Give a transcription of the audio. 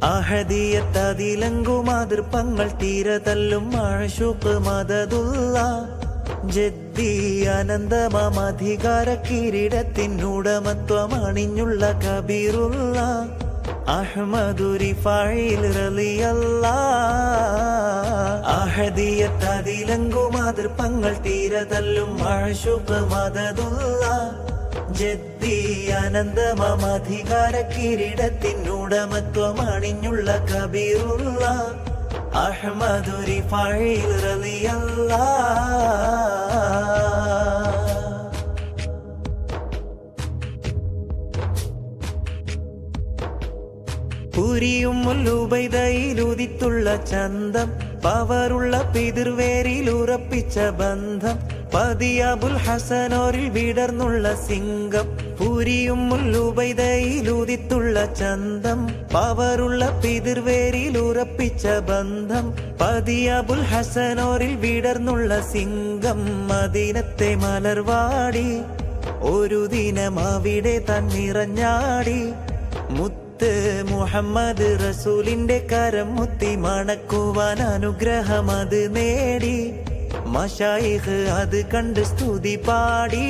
അഹദിയത്തതിലങ്കുമാതൃപ്പങ്ങൾ തീരതല്ലും മഅ്ശൂഖ് മദദുള്ള ജദ്ദി അനന്തമധികാര കിരീടത്തിനുടമത്വം അണിഞ്ഞുള്ള കബീറുള്ള അഹ്മദു റിഫായിൽ റളിയല്ലാഹ്. അഹദിയത്തതിലങ്കുമാതൃപ്പങ്ങൾ തീരതല്ലും മഅ്ശൂഖ് മദദുള്ള ജദ്ദി അനന്തമധികാര കിരീടത്തിനുടമത്വം അണിഞ്ഞുള്ള കബീറുള്ള അഹ്മദു റിഫായിൽ റളിയല്ലാഹ്. പുരിയും ഉബൈദയിലുദിത്തുള്ള ചന്തം പവറുള്ള പിതൃവേരിൽ ഉറപ്പിച്ച ബന്ധം പതിയബുൽ ഹസനോരിൽ വിടർന്നുള്ള സിംഗം. പുരിയും ഉബൈദയിലുദിത്തുള്ള ചന്തം പവറുള്ള പിതൃവേരിൽ ഉറപ്പിച്ച ബന്ധം പതിയബുൽ ഹസനോരിൽ വിടർന്നുള്ള സിംഗം. മദീനത്തെ മലർവാടി ഒരു ദിനം അവിടെ തന്നിറഞ്ഞാടി മുഹമ്മദ് റസൂലിന്റെ കരം മുത്തി മണക്കുവാൻ അനുഗ്രഹം അത് നേടി. മശായിഖ് അത് കണ്ട് സ്തുതി പാടി.